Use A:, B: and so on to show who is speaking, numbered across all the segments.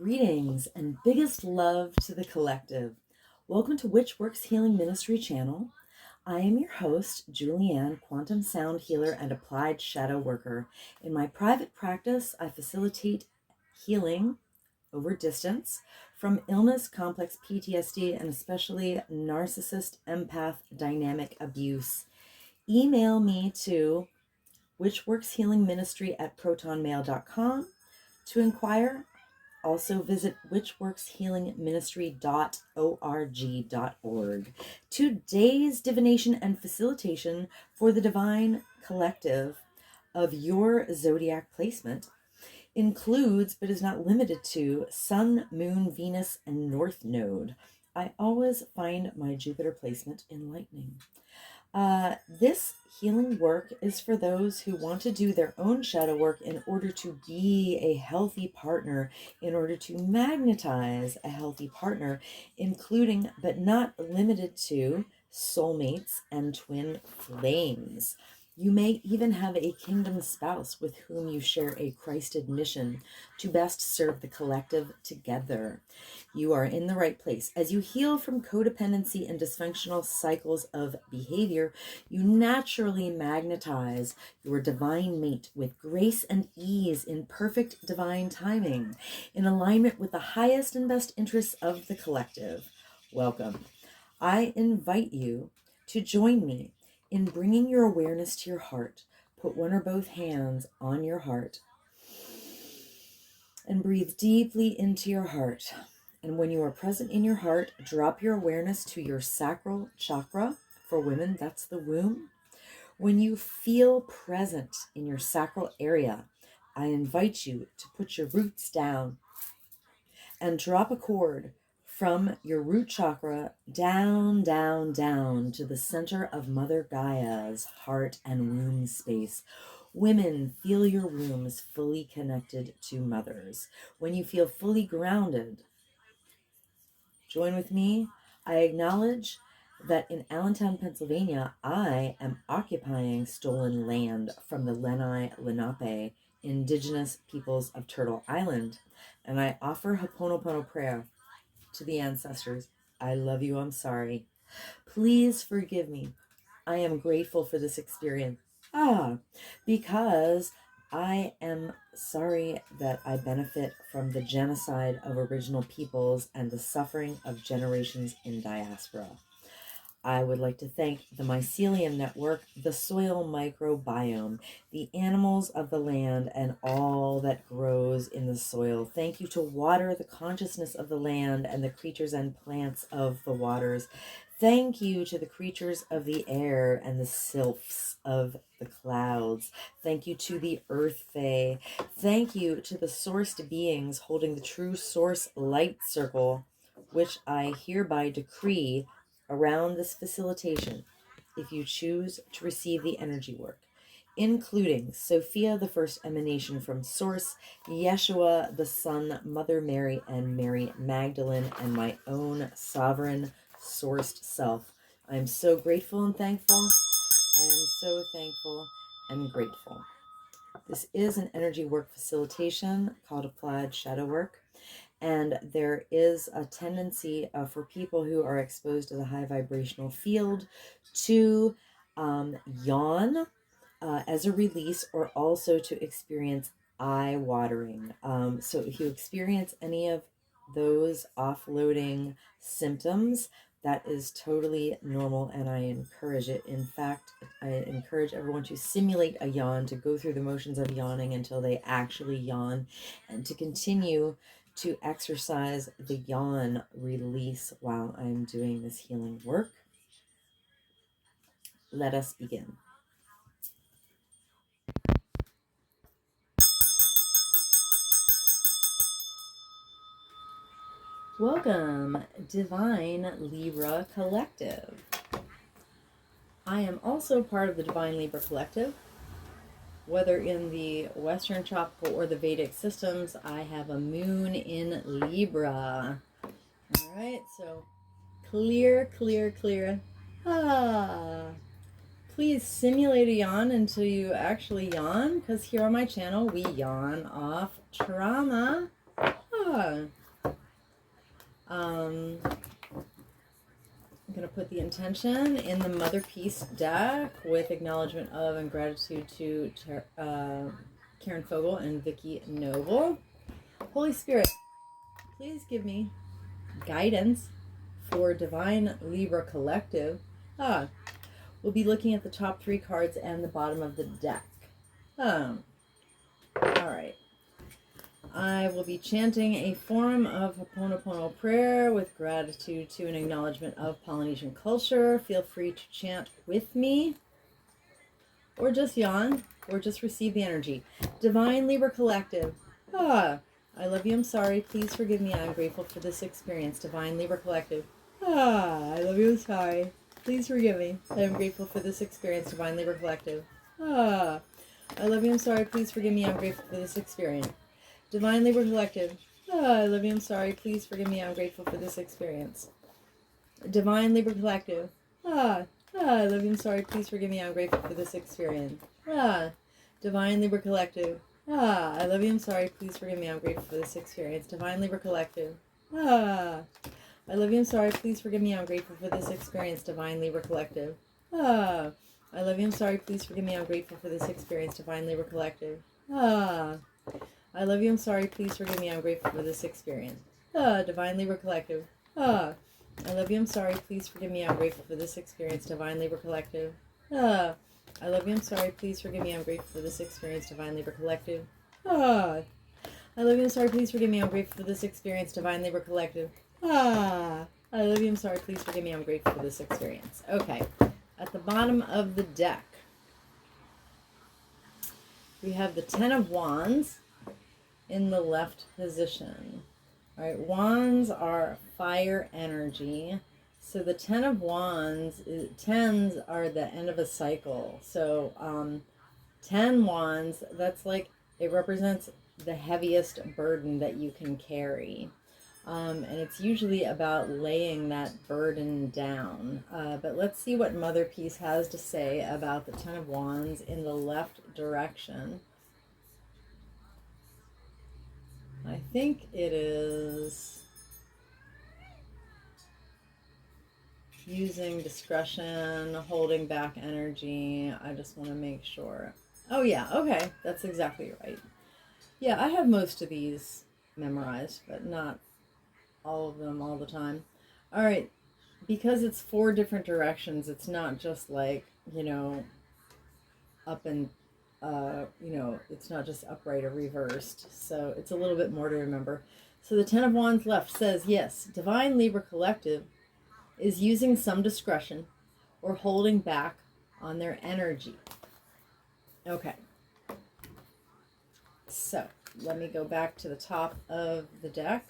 A: Greetings and biggest love to the collective. Welcome to Witch Works Healing Ministry channel. I am your host, Julianne, quantum sound healer and applied shadow worker. In my private practice, I facilitate healing over distance from illness, complex PTSD, and especially narcissist, empath, dynamic abuse. Email me to witchworkshealingministry@protonmail.com to inquire. Also visit witchworkshealingministry.org. Today's divination and facilitation for the divine collective of your zodiac placement includes, but is not limited to, Sun, Moon, Venus, and North Node. I always find my Jupiter placement enlightening. This healing work is for those who want to do their own shadow work in order to be a healthy partner, in order to magnetize a healthy partner, including but not limited to soulmates and twin flames. You may even have a kingdom spouse with whom you share a Christed mission to best serve the collective together. You are in the right place. As you heal from codependency and dysfunctional cycles of behavior, you naturally magnetize your divine mate with grace and ease in perfect divine timing, in alignment with the highest and best interests of the collective. Welcome. I invite you to join me in bringing your awareness to your heart. Put one or both hands on your heart and breathe deeply into your heart. And when you are present in your heart, drop your awareness to your sacral chakra. For women, that's the womb. When you feel present in your sacral area, I invite you to put your roots down and drop a cord from your root chakra down, down, down to the center of Mother Gaia's heart and womb space. Women, feel your wombs fully connected to mothers. When you feel fully grounded, join with me. I acknowledge that in Allentown, Pennsylvania, I am occupying stolen land from the Lenni Lenape indigenous peoples of Turtle Island, and I offer Ho'oponopono prayer to the ancestors. I love you, I'm sorry. Please forgive me. I am grateful for this experience. Because I am sorry that I benefit from the genocide of original peoples and the suffering of generations in diaspora. I would like to thank the Mycelium Network, the soil microbiome, the animals of the land, and all that grows in the soil. Thank you to water, the consciousness of the land, and the creatures and plants of the waters. Thank you to the creatures of the air and the sylphs of the clouds. Thank you to the Earth Fae. Thank you to the sourced beings holding the true source light circle, which I hereby decree around this facilitation, if you choose to receive the energy work, including Sophia, the first emanation from Source, Yeshua, the Son, Mother Mary, and Mary Magdalene, and my own sovereign sourced self. I am so grateful and thankful. I am so thankful and grateful. This is an energy work facilitation called Applied Shadow Work. And there is a tendency for people who are exposed to the high vibrational field to yawn as a release, or also to experience eye watering. So if you experience any of those offloading symptoms, that is totally normal, and I encourage it. In fact, I encourage everyone to simulate a yawn, to go through the motions of yawning until they actually yawn, and to continue to exercise the yawn release while I'm doing this healing work. Let us begin. Welcome, Divine Libra Collective. I am also part of the Divine Libra Collective. Whether in the Western tropical or the Vedic systems, I have a moon in Libra. All right, so clear. Please simulate a yawn until you actually yawn, because here on my channel, we yawn off trauma. I'm going to put the intention in the Mother Peace deck with acknowledgement of and gratitude to Karen Fogel and Vicky Noble. Holy Spirit, please give me guidance for Divine Libra Collective. We'll be looking at the top 3 cards and the bottom of the deck. All right. I will be chanting a form of Ho'oponopono prayer with gratitude to an acknowledgement of Polynesian culture. Feel free to chant with me, or just yawn, or just receive the energy. Divine Libra Collective. I love you, I'm sorry, please forgive me, I'm grateful for this experience. Divine Libra Collective. I love you, I'm sorry, please forgive me, I am grateful for this experience. Divine Libra Collective. I love you, I'm sorry, please forgive me, I'm grateful for this experience. Divine Libra Collective. I love you, I'm sorry, please forgive me, I'm grateful for this experience. Divine Libra Collective. I love you, I'm sorry, please forgive me, I'm grateful for this experience. Divine Libra Collective. I love you, I'm sorry, please forgive me, I'm grateful for this experience. Divine Libra Collective. I love you, I'm sorry, please forgive me, I'm grateful for this experience. Divine Libra Collective. I love you, I'm sorry, please forgive me, I'm grateful for this experience. Divine Libra Collective. I love you, I'm sorry, please forgive me, I'm grateful for this experience. Divine Libra Collective. I love you, I'm sorry, please forgive me, I'm grateful for this experience. Divine Libra Collective. I love you, I'm sorry, please forgive me, I'm grateful for this experience. Divine Libra Collective. I love you, I'm sorry, please forgive me, I'm grateful for this experience. Divine Libra Collective. I love you, I'm sorry, please forgive me, I'm grateful for this experience. Okay, at the bottom of the deck, we have the Ten of Wands in the left position. All right, wands are fire energy. So the Ten of Wands, tens are the end of a cycle. So 10 wands, that's like, it represents the heaviest burden that you can carry. And it's usually about laying that burden down. But let's see what Mother Peace has to say about the Ten of Wands in the left direction. I think it is using discretion, holding back energy. I just want to make sure. Oh yeah, okay, that's exactly right. Yeah, I have most of these memorized, but not all of them all the time. All right, because it's 4 different directions, it's not just like, up and, it's not just upright or reversed. So it's a little bit more to remember. So the Ten of Wands left says, yes, Divine Libra Collective is using some discretion or holding back on their energy. Okay. So let me go back to the top of the deck.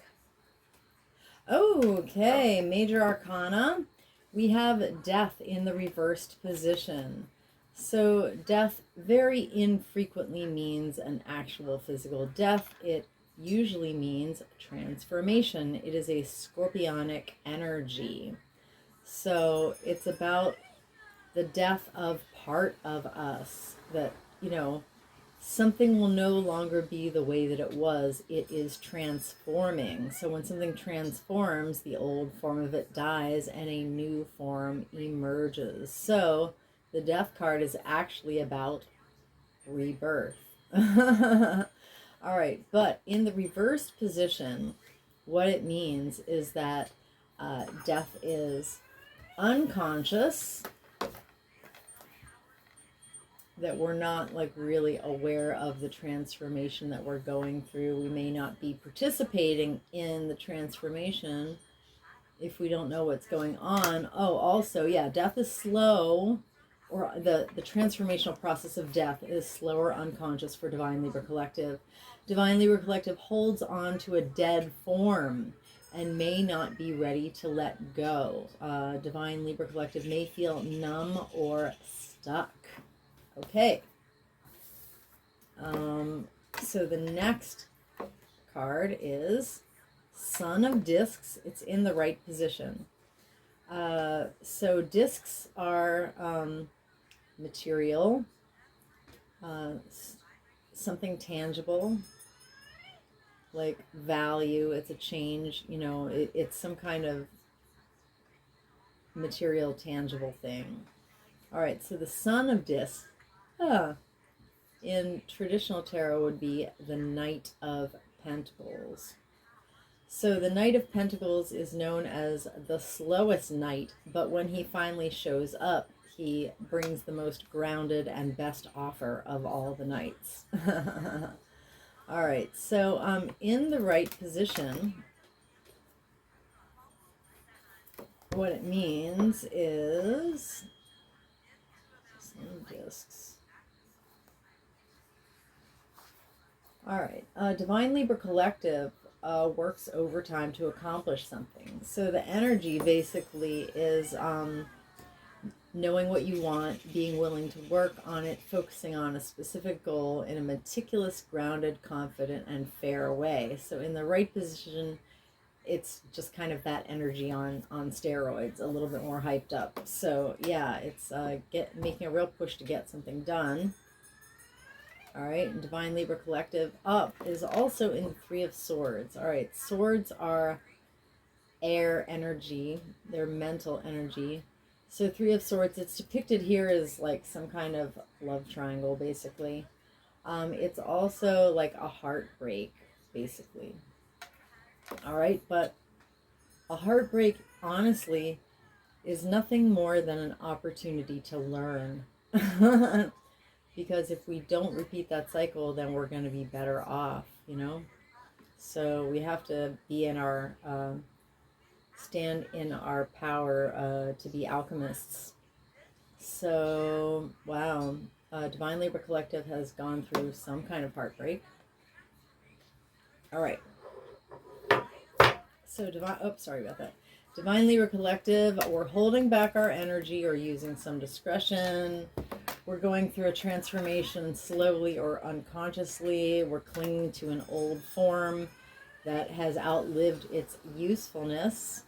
A: Okay, Major Arcana. We have Death in the reversed position. So death very infrequently means an actual physical death. It usually means transformation. It is a scorpionic energy. So it's about the death of part of us, that, something will no longer be the way that it was. It is transforming. So when something transforms, the old form of it dies and a new form emerges. So the death card is actually about rebirth. All right, but in the reversed position, what it means is that death is unconscious, that we're not like really aware of the transformation that we're going through. We may not be participating in the transformation if we don't know what's going on. Oh, also, yeah, death is slow, or the transformational process of death is slow or unconscious for Divine Libra Collective. Divine Libra Collective holds on to a dead form and may not be ready to let go. Divine Libra Collective may feel numb or stuck. Okay. So the next card is Son of Discs. It's in the right position. So discs are material, something tangible. like value. It's a change, you know, it's some kind of material, tangible thing. All right, so the Son of Discs, in traditional tarot would be the Knight of Pentacles. So the Knight of Pentacles is known as the slowest knight, but when he finally shows up, he brings the most grounded and best offer of all the knights. All right, so in the right position, what it means is some discs. All right, Divine Libra Collective works overtime to accomplish something. So the energy basically is knowing what you want, being willing to work on it, focusing on a specific goal in a meticulous, grounded, confident, and fair way. So in the right position, it's just kind of that energy on steroids, a little bit more hyped up. So yeah, it's making a real push to get something done. All right, and Divine Libra Collective up is also in the Three of Swords. All right, swords are air energy, they're mental energy. So Three of Swords, it's depicted here as like some kind of love triangle, basically. It's also like a heartbreak, basically. All right, but a heartbreak, honestly, is nothing more than an opportunity to learn. Because if we don't repeat that cycle, then we're going to be better off, you know? So we have to be in our, stand in our power to be alchemists. So, wow. Divine Libra Collective has gone through some kind of heartbreak. All right. So, sorry about that. Divine Libra Collective, we're holding back our energy or using some discretion. We're going through a transformation slowly or unconsciously. We're clinging to an old form that has outlived its usefulness.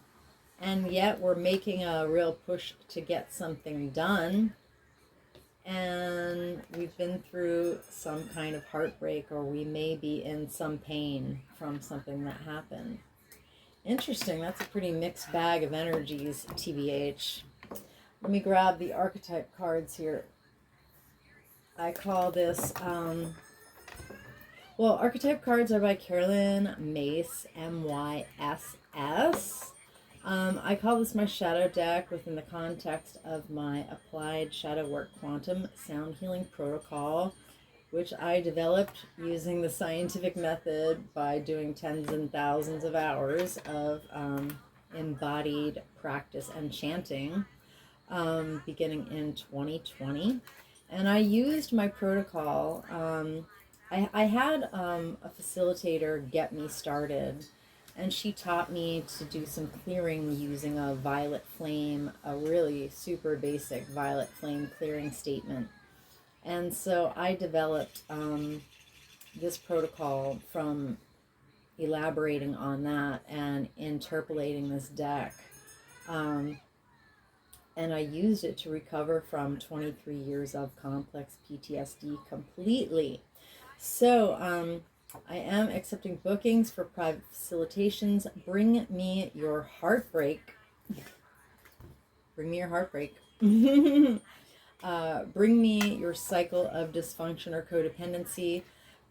A: And yet we're making a real push to get something done. And we've been through some kind of heartbreak, or we may be in some pain from something that happened. Interesting. That's a pretty mixed bag of energies, TBH. Let me grab the archetype cards here. I call this, archetype cards are by Carolyn Myss, M-Y-S-S. I call this my shadow deck within the context of my applied shadow work quantum sound healing protocol, which I developed using the scientific method by doing tens and thousands of hours of embodied practice and chanting, beginning in 2020. And I used my protocol. I had a facilitator get me started, and she taught me to do some clearing using a violet flame, a really super basic violet flame clearing statement. And so I developed this protocol from elaborating on that and interpolating this deck. And I used it to recover from 23 years of complex PTSD completely. So I am accepting bookings for private facilitations. Bring me your heartbreak. Bring me your heartbreak. Bring me your cycle of dysfunction or codependency.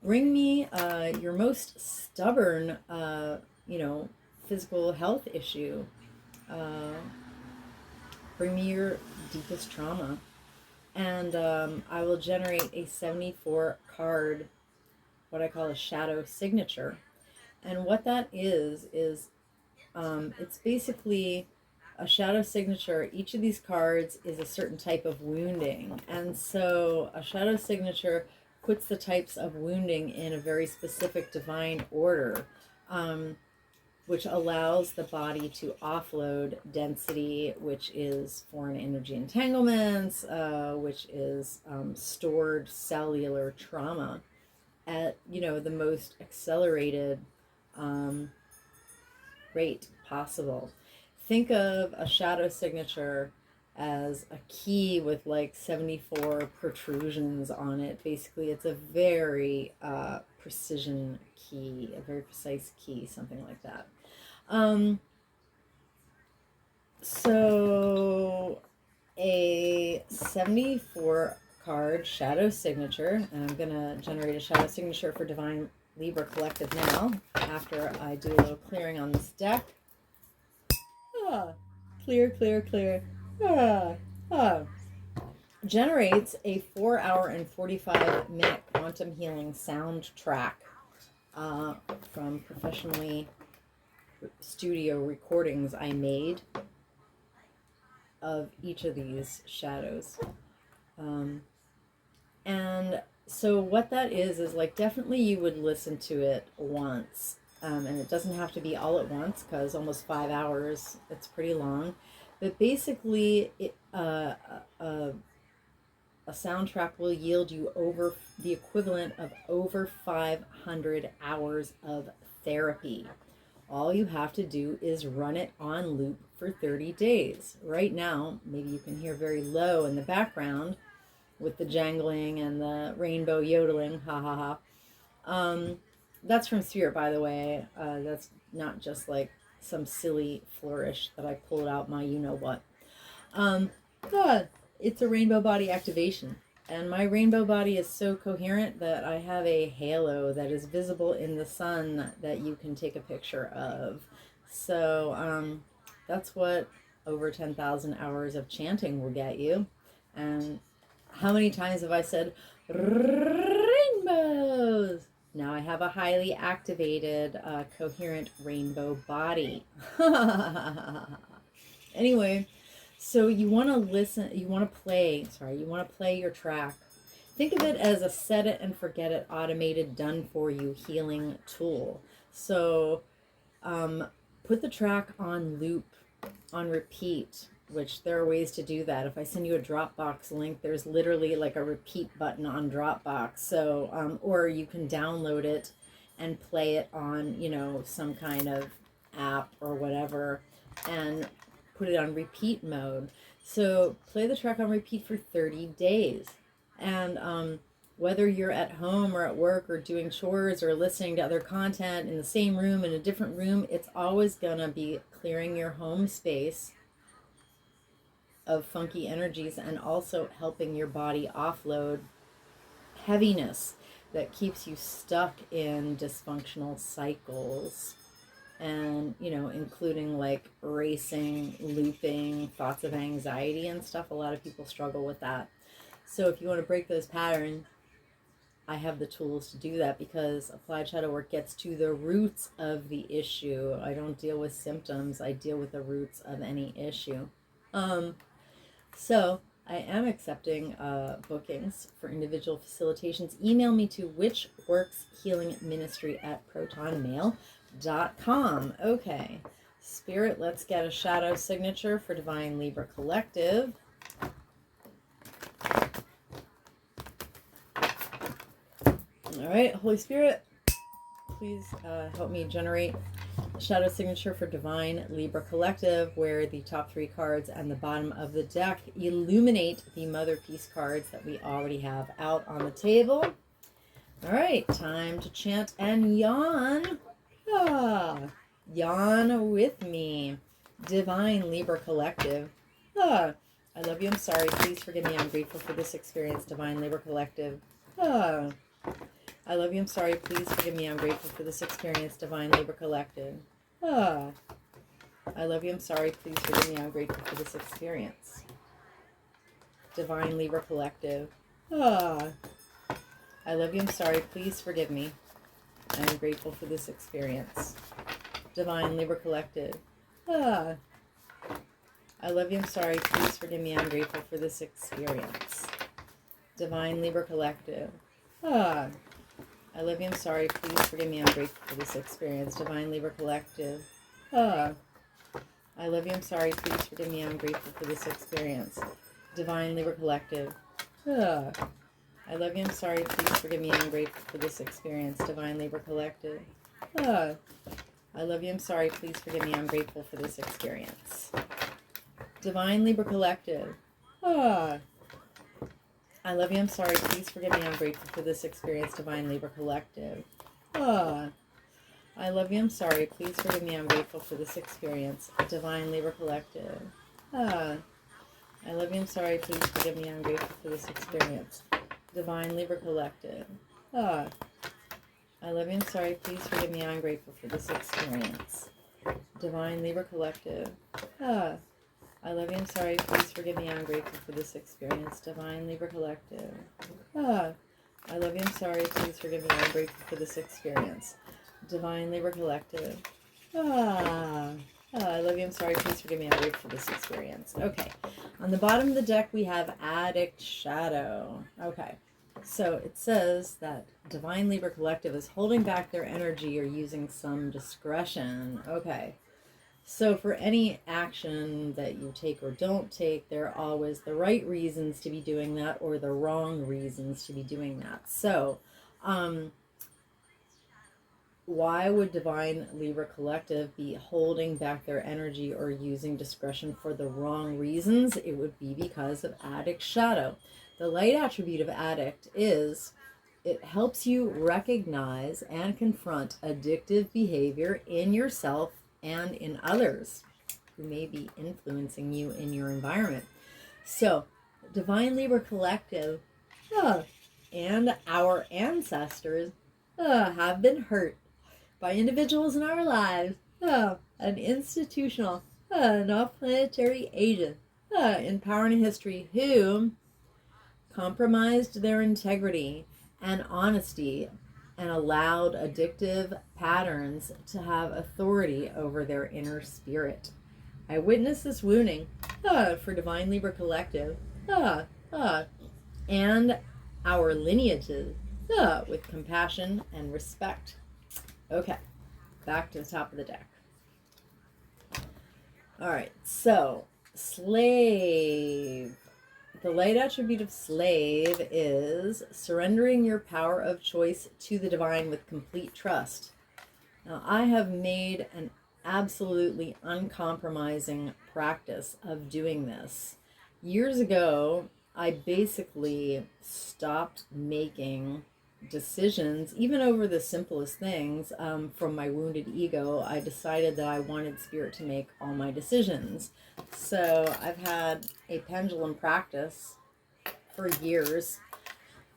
A: Bring me your most stubborn, physical health issue. Bring me your deepest trauma. And I will generate a 74 card, what I call a shadow signature. And what that is it's basically a shadow signature. Each of these cards is a certain type of wounding. And so a shadow signature puts the types of wounding in a very specific divine order, which allows the body to offload density, which is foreign energy entanglements, which is stored cellular trauma at, the most accelerated rate possible. Think of a shadow signature as a key with like 74 protrusions on it. Basically, it's a very precision key, a very precise key, something like that. So a 74 card shadow signature, and I'm going to generate a shadow signature for Divine Libra Collective now, after I do a little clearing on this deck. Clear, clear, clear. Generates a 4-hour and 45-minute quantum healing soundtrack from professionally studio recordings I made of each of these shadows. And so what that is like, definitely you would listen to it once. And it doesn't have to be all at once, because almost 5 hours, it's pretty long. But basically, a soundtrack will yield you over the equivalent of over 500 hours of therapy. All you have to do is run it on loop for 30 days. Right now, maybe you can hear very low in the background with the jangling and the rainbow yodeling, ha ha ha. That's from Spirit, by the way. That's not just like some silly flourish that I pulled out my you-know-what. It's a rainbow body activation. And my rainbow body is so coherent that I have a halo that is visible in the sun that you can take a picture of. So that's what over 10,000 hours of chanting will get you. And how many times have I said, rainbows? Now I have a highly activated, coherent rainbow body. Anyway, so you want to play your track. Think of it as a set it and forget it automated, done for you healing tool. So put the track on loop, on repeat, which there are ways to do that. If I send you a Dropbox link, there's literally like a repeat button on Dropbox. So, or you can download it and play it on, some kind of app or whatever, and put it on repeat mode. So play the track on repeat for 30 days. And whether you're at home or at work or doing chores or listening to other content in the same room, in a different room, it's always going to be clearing your home space of funky energies and also helping your body offload heaviness that keeps you stuck in dysfunctional cycles. And, including like racing, looping, thoughts of anxiety and stuff. A lot of people struggle with that. So if you want to break those patterns, I have the tools to do that, because applied shadow work gets to the roots of the issue. I don't deal with symptoms. I deal with the roots of any issue. So I am accepting bookings for individual facilitations. Email me to witchworkshealingministry@protonmail.com. Okay, Spirit, let's get a shadow signature for Divine Libra Collective. All right, Holy Spirit, please help me generate a shadow signature for Divine Libra Collective, where the top 3 cards and the bottom of the deck illuminate the Mother Peace cards that we already have out on the table. All right, time to chant and yawn. Yawn with me. Divine Libra Collective. I love you, I'm sorry, please forgive me, I'm grateful for this experience. Divine Libra Collective. I love you, I'm sorry, please forgive me, I'm grateful for this experience. Divine Libra Collective. I love you, I'm sorry, please forgive me, I'm grateful for this experience. Divine Libra Collective. I love you, I'm sorry, please forgive me, I am grateful for this experience. Divine Libra Collective. I love you, I'm sorry, please forgive me, I'm grateful for this experience. Divine Libra Collective. I love you, I'm sorry, please forgive me, I'm grateful for this experience. Divine Libra Collective. I love you, I'm sorry, please forgive me, I'm grateful for this experience. Divine Libra Collective. I love you, I'm sorry, please forgive me, I'm grateful for this experience. Divine Libra Collective. I love you, I'm sorry, please forgive me, I'm grateful for this experience. Divine Libra Collective. I love you, I'm sorry, please forgive me, I'm grateful for this experience. Divine Libra Collective. Ah, I love you, I'm sorry. Please forgive me, I'm grateful for this experience. Divine Libra Collective. Ah, I love you, I'm sorry. Please forgive me, I'm grateful for this experience. Divine Libra Collective. Ah, I love you, I'm sorry. Please forgive me, I'm grateful for this experience. Divine Libra Collective. Ah, I love you, I'm sorry. Please forgive me, I'm grateful for this experience. Divine Libra Collective. Ah, I love you, I'm sorry. Please forgive me, I'm grateful for this experience. Divine Libra Collective. I love you, I'm sorry. Please forgive me, I'm grateful for this experience. Okay, on the bottom of the deck we have Addict Shadow. Okay, so it says that Divine Libra Collective is holding back their energy or using some discretion. Okay, so for any action that you take or don't take, there are always the right reasons to be doing that or the wrong reasons to be doing that. So why would Divine Libra Collective be holding back their energy or using discretion for the wrong reasons? It would be because of Addict Shadow. The light attribute of Addict is it helps you recognize and confront addictive behavior in yourself and in others who may be influencing you in your environment. So, Divine Libra Collective and our ancestors have been hurt by individuals in our lives, an institutional, not planetary agent in power and history who compromised their integrity and honesty and allowed addictive patterns to have authority over their inner spirit. I witnessed this wounding for Divine Libra Collective and our lineages with compassion and respect. Okay, back to the top of the deck. All right, so slave. The light attribute of slave is surrendering your power of choice to the divine with complete trust. Now, I have made an absolutely uncompromising practice of doing this. Years ago, I basically stopped making decisions, even over the simplest things. From my wounded ego, I decided that I wanted spirit to make all my decisions. So I've had a pendulum practice for years.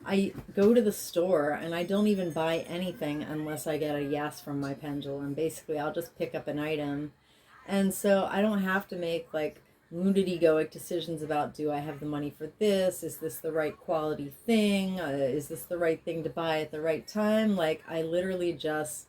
A: I go to the store and I don't even buy anything unless I get a yes from my pendulum. Basically, I'll just pick up an item. And so I don't have to make like wounded egoic decisions about, do I have the money for this? Is this the right quality thing? Is this the right thing to buy at the right time? Like, I literally just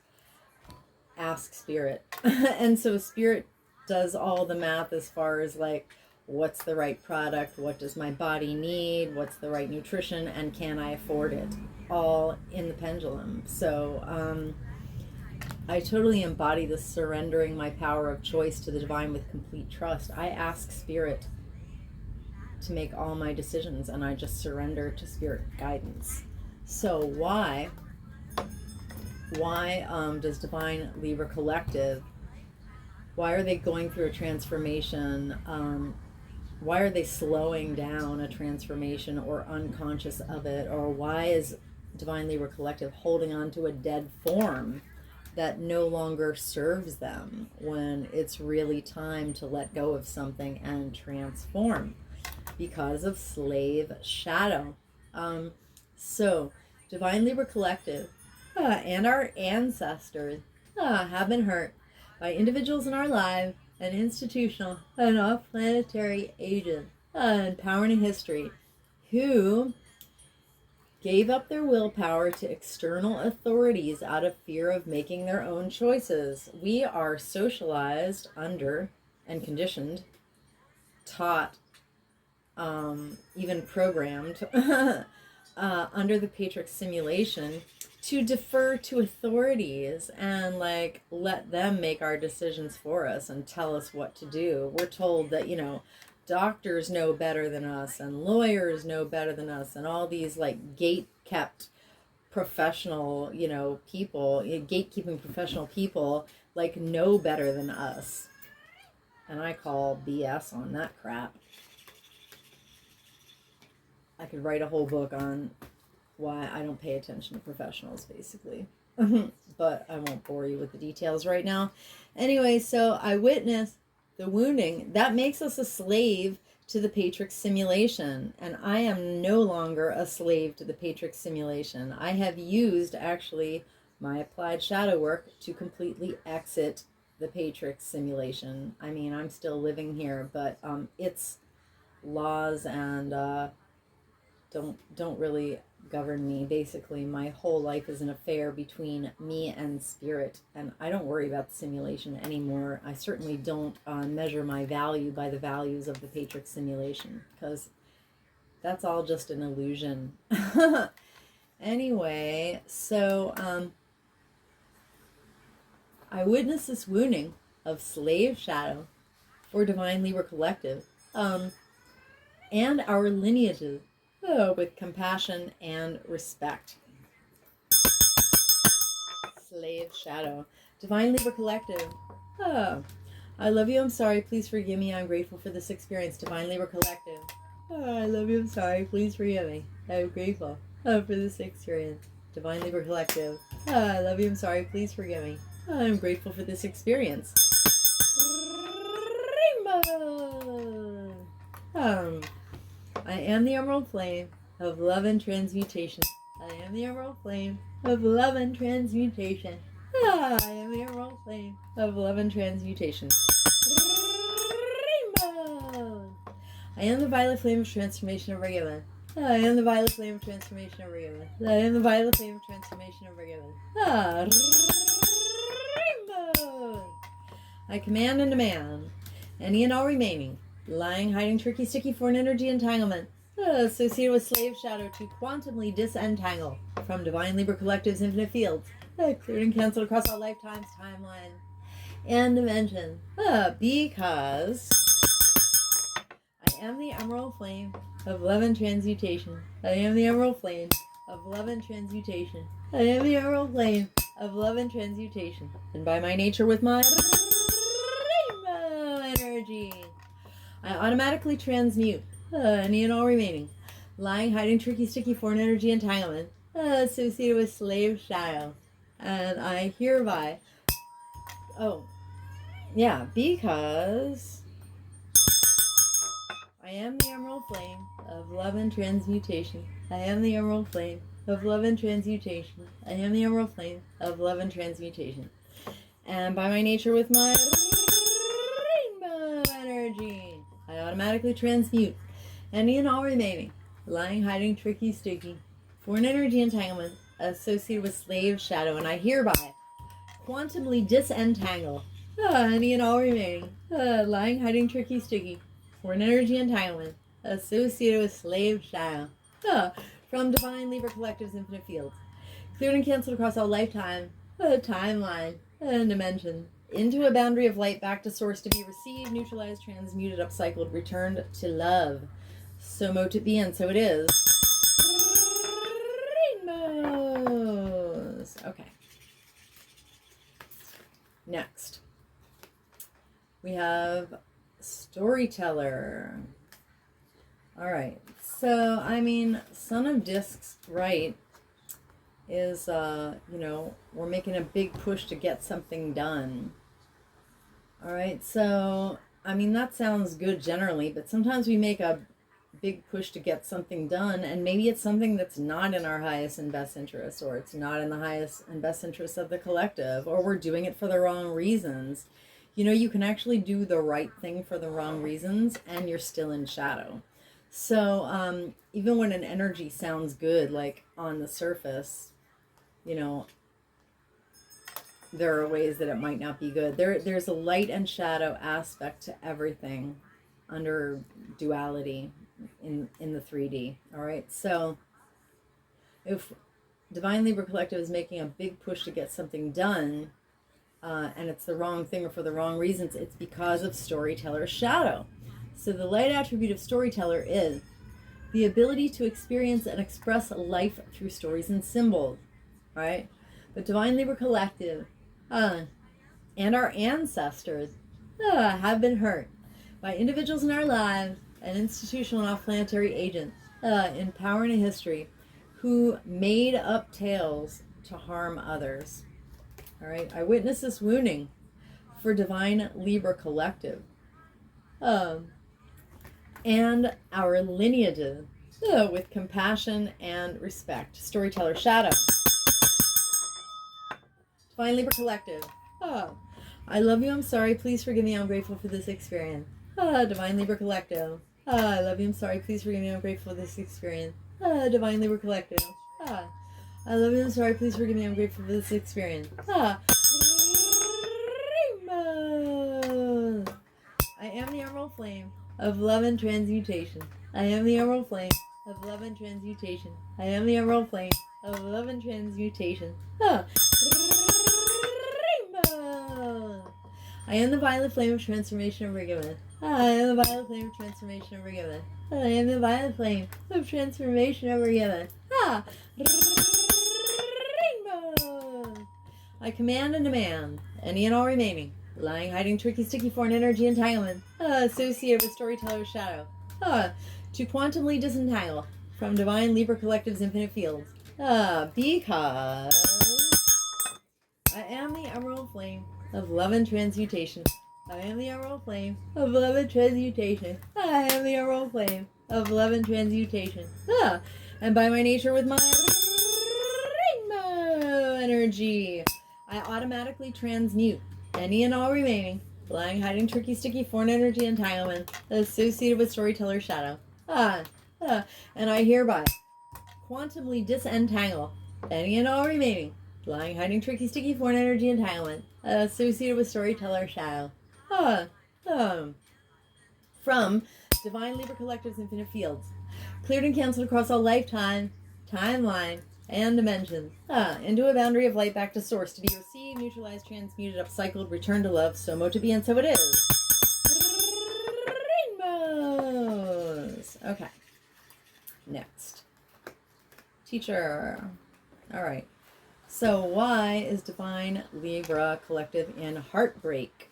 A: ask spirit. And so spirit does all the math as far as like, what's the right product? What does my body need? What's the right nutrition? And can I afford it? All in the pendulum. So I totally embody the surrendering my power of choice to the divine with complete trust. I ask spirit to make all my decisions and I just surrender to spirit guidance. So why does Divine Libra Collective, why are they going through a transformation? Why are they slowing down a transformation or unconscious of it? Or why is Divine Libra Collective holding on to a dead form that no longer serves them when it's really time to let go of something and transform? Because of slave shadow. So Divine Libra Collective and our ancestors have been hurt by individuals in our lives and institutional and off-planetary agents in power and history who gave up their willpower to external authorities out of fear of making their own choices. We are socialized under and conditioned, taught, even programmed under the patriarchal simulation to defer to authorities and like let them make our decisions for us and tell us what to do. We're told that, doctors know better than us and lawyers know better than us and all these like gate-kept professional, people, gatekeeping professional people like know better than us. And I call BS on that crap. I could write a whole book on why I don't pay attention to professionals, basically.
B: but I won't bore you with the details right now. Anyway, so I witnessed the wounding. That makes us a slave to the Patriarch simulation, and I am no longer a slave to the Patriarch simulation. I have used, actually, my applied shadow work to completely exit the Patriarch simulation. I mean, I'm still living here, but its laws and don't really govern me. Basically, my whole life is an affair between me and spirit, and I don't worry about the simulation anymore. I certainly don't measure my value by the values of the Patriarch simulation, because that's all just an illusion. Anyway, so I witnessed this wounding of slave shadow for Divine Libra Collective, and our lineages, with compassion and respect. Slave shadow. Divine Libra Collective. Oh, I love you, I'm sorry, please forgive me, I'm grateful for this experience. Divine Libra Collective. Oh, I love you, I'm sorry, please forgive me, I'm grateful for this experience. Divine Libra Collective. Oh, I love you, I'm sorry, please forgive me, I'm grateful for this experience. Rainbow. I am the emerald flame of love and transmutation. I am the emerald flame of love and transmutation. I am the emerald flame of love and transmutation. Rainbow. I am the violet flame of transformation of Regular. I am the violet flame of transformation of Regular. I am the violet flame of transformation of Regular. Rainbow. I command and demand any and all remaining lying, hiding, tricky, sticky foreign energy entanglement associated with slave shadow to quantumly disentangle from Divine Libra Collective's infinite fields, cleared and canceled across all lifetimes, timeline, and dimension. Because I am the emerald flame of love and transmutation. I am the emerald flame of love and transmutation. I am the emerald flame of love and transmutation. And by my nature, with my rainbow energy, I automatically transmute any and all remaining lying, hiding, tricky, sticky foreign energy entanglement associated with slave shadow. And I hereby, because I am the emerald flame of love and transmutation. I am the emerald flame of love and transmutation. I am the emerald flame of love and transmutation. And by my nature, with my rainbow energy, I automatically transmute any and all remaining lying, hiding, tricky, sticky foreign energy entanglement associated with slave shadow, and I hereby quantumly disentangle any and all remaining lying, hiding, tricky, sticky foreign energy entanglement associated with slave shadow from Divine Libra Collective's infinite fields, cleared and canceled across all lifetime, timeline, and dimension, into a boundary of light, back to source, to be received, neutralized, transmuted, upcycled, returned to love. So mote it be, and so it is. Rainbows. Okay. Next, we have storyteller. All right. So, I mean, Son of Discs, right, is, we're making a big push to get something done. All right. So, I mean, that sounds good generally, but sometimes we make a big push to get something done, and maybe it's something that's not in our highest and best interest, or it's not in the highest and best interest of the collective, or we're doing it for the wrong reasons. You can actually do the right thing for the wrong reasons, and you're still in shadow. So even when an energy sounds good, like on the surface, there are ways that it might not be good. There's a light and shadow aspect to everything under duality in the 3D. All right. So if Divine Libra Collective is making a big push to get something done, and it's the wrong thing or for the wrong reasons, it's because of storyteller's shadow. So the light attribute of storyteller is the ability to experience and express life through stories and symbols, right? But Divine Libra Collective and our ancestors have been hurt by individuals in our lives and institutional and off-planetary agents in power and in history who made up tales to harm others. All right, I witness this wounding for divine Libra collective. And our lineages with compassion and respect. Storyteller shadow. Divine Libra collective. I love you, I'm sorry, please forgive me, I'm grateful for this experience. Divine Libra collective. I love you, I'm sorry, please forgive me, I'm grateful for this experience. Divine Libra collective. I love you, I'm sorry, please forgive me, I'm grateful for this experience. I am the emerald flame of love and transmutation. I am the emerald flame of love and transmutation. I am the emerald flame of love and transmutation. I am the violet flame of transformation and forgiveness. I am the violet flame of transformation and forgiveness. I am the violet flame of transformation and forgiveness. I command and demand any and all remaining lying, hiding, tricky, sticky, foreign energy entanglement associated with storyteller's shadow to quantumly disentangle from divine Libra collective's infinite fields because I am the emerald flame of love and transmutation. I am the emerald flame of love and transmutation. I am the emerald flame of love and transmutation. And by my nature with my rainbow energy, I automatically transmute any and all remaining lying, hiding, tricky, sticky, foreign energy entanglement associated with storyteller's shadow. And I hereby quantumly disentangle any and all remaining lying, hiding, tricky, sticky, foreign energy entanglement associated with storyteller's shadow. From divine Libra collective's infinite fields, cleared and canceled across all lifetime, timeline, and dimensions, into a boundary of light back to source, to be received, neutralized, transmuted, upcycled, returned to love, so mo to be, and so it is. Rainbows. Okay. Next. Teacher. All right. So why is divine Libra collective in heartbreak?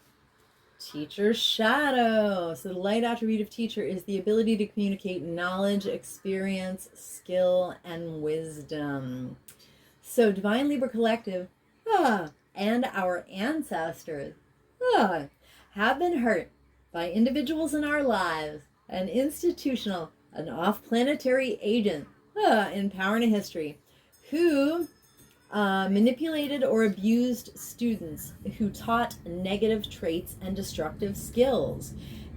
B: Teacher's shadow. So the light attribute of teacher is the ability to communicate knowledge, experience, skill, and wisdom. So divine Libra collective and our ancestors have been hurt by individuals in our lives, an institutional, an off-planetary agent in power and history who manipulated or abused students who taught negative traits and destructive skills.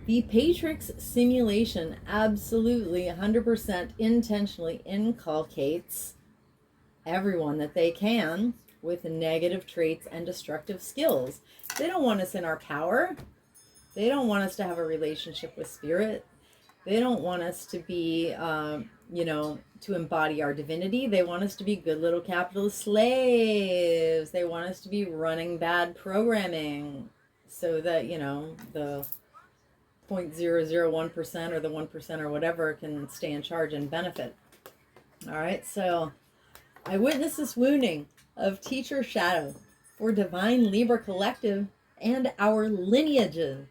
B: The Patrix simulation absolutely 100% intentionally inculcates everyone that they can with negative traits and destructive skills. They don't want us in our power. They don't want us to have a relationship with spirit. They don't want us to be, to embody our divinity. They want us to be good little capitalist slaves. They want us to be running bad programming so that, the 0.001% or the 1% or whatever can stay in charge and benefit. All right, so I witnessed this wounding of teacher shadow for divine Libra collective and our lineages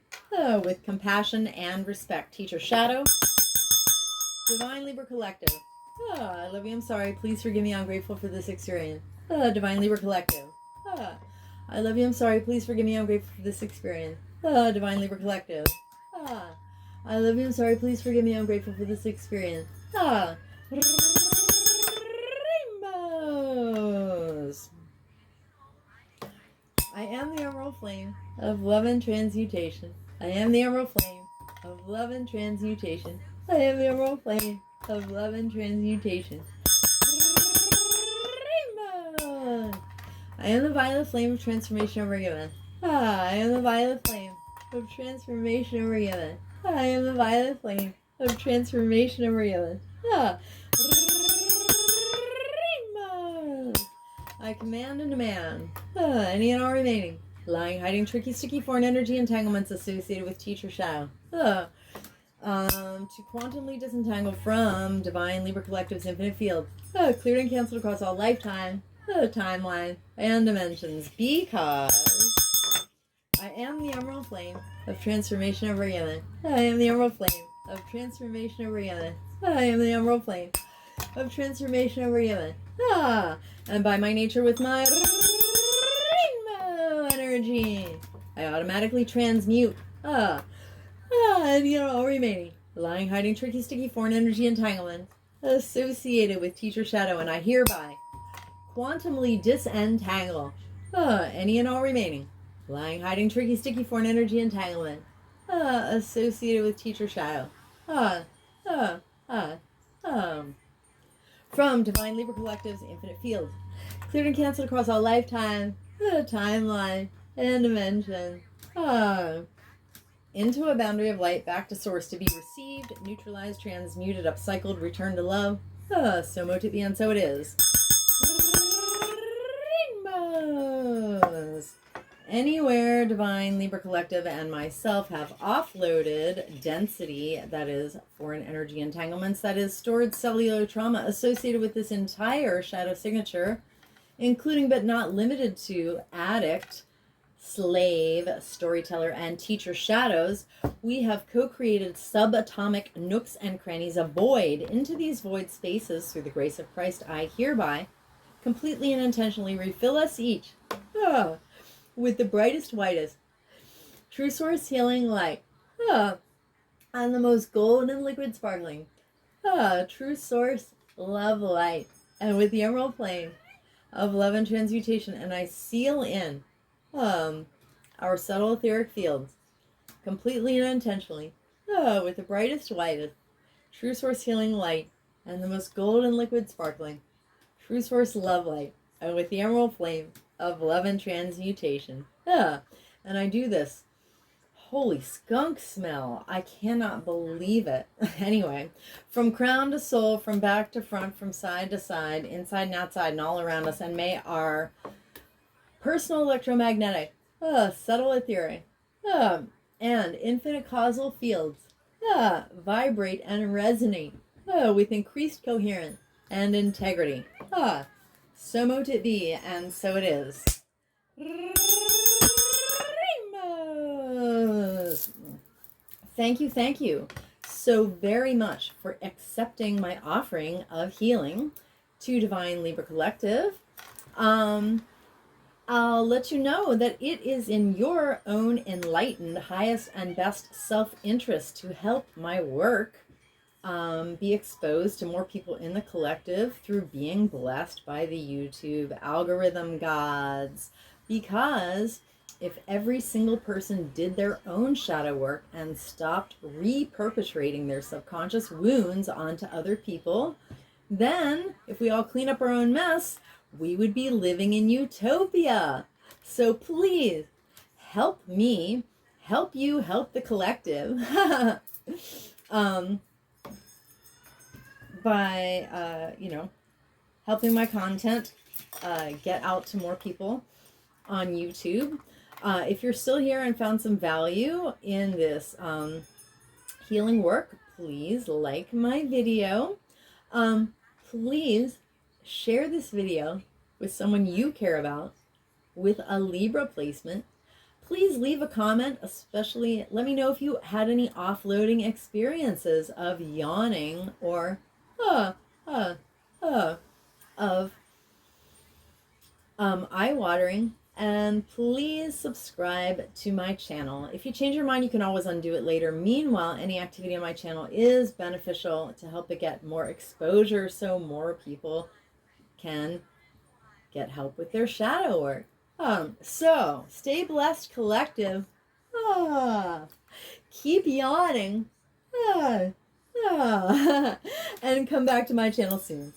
B: with compassion and respect. Teacher shadow, divine Libra collective. I love you, I'm sorry, please forgive me, I'm grateful for this experience. Divine Libra collective. I love you, I'm sorry, please forgive me, I'm grateful for this experience. Divine Libra collective. I love you, I'm sorry, please forgive me, I'm grateful for this experience. Rainbows. I am the emerald flame of love and transmutation. I am the emerald flame of love and transmutation. I am the emerald flame of love and transmutation. Rainbow. I am the violet flame of transformation and forgiveness. I am the violet flame of transformation and forgiveness. I am the violet flame of transformation and forgiveness. Rainbow. I command and demand any and all remaining lying, hiding, tricky, sticky, foreign energy entanglements associated with teacher shadow to quantumly disentangle from divine Libra collective's infinite field, cleared and canceled across all lifetime, timeline, and dimensions, because I am the emerald flame of transformation and forgiveness. I am the emerald flame of transformation and forgiveness. I am the emerald flame of transformation and forgiveness. And by my nature with my rainbow energy, I automatically transmute any and all remaining lying, hiding, tricky, sticky, foreign energy entanglement associated with teacher shadow, and I hereby quantumly disentangle any and all remaining lying, hiding, tricky, sticky, foreign energy entanglement associated with teacher shadow. Uh, uh, uh, from Divine Libra Collective's infinite field, cleared and canceled across all lifetime, timeline, and dimension. Into a boundary of light, back to source, to be received, neutralized, transmuted, upcycled, returned to love. So mote it be, and so it is. Rainbows. Anywhere Divine Libra Collective and myself have offloaded density, that is foreign energy entanglements, that is stored cellular trauma associated with this entire shadow signature, including but not limited to addict, slave, storyteller, and teacher shadows, we have co-created subatomic nooks and crannies of void. Into these void spaces, through the grace of Christ, I hereby completely and intentionally refill us each with the brightest, whitest, true source healing light, and the most golden liquid sparkling, true source love light, and with the emerald flame of love and transmutation, and I seal in our subtle etheric fields completely and intentionally with the brightest, whitest, true source healing light, and the most golden liquid sparkling, true source love light, and with the emerald flame of love and transmutation. And I do this. Holy skunk smell. I cannot believe it. Anyway, from crown to soul, from back to front, from side to side, inside and outside, and all around us, and may our personal electromagnetic, subtle etheric, and infinite causal fields vibrate and resonate with increased coherence and integrity. So mote it be, and so it is. Rainbows. Thank you so very much for accepting my offering of healing to Divine Libra Collective. I'll let you know that it is in your own enlightened, highest, and best self-interest to help my work be exposed to more people in the collective through being blessed by the YouTube algorithm gods. Because if every single person did their own shadow work and stopped re-perpetrating their subconscious wounds onto other people, then if we all clean up our own mess, we would be living in utopia. So please help me, help you, help the collective by helping my content get out to more people on YouTube. If you're still here and found some value in this healing work, please like my video. Please share this video with someone you care about with a Libra placement. Please leave a comment, especially let me know if you had any offloading experiences of yawning or of eye-watering. And please subscribe to my channel. If you change your mind, you can always undo it later. Meanwhile, any activity on my channel is beneficial to help it get more exposure so more people can get help with their shadow work. So stay blessed, collective. Keep yawning. And come back to my channel soon.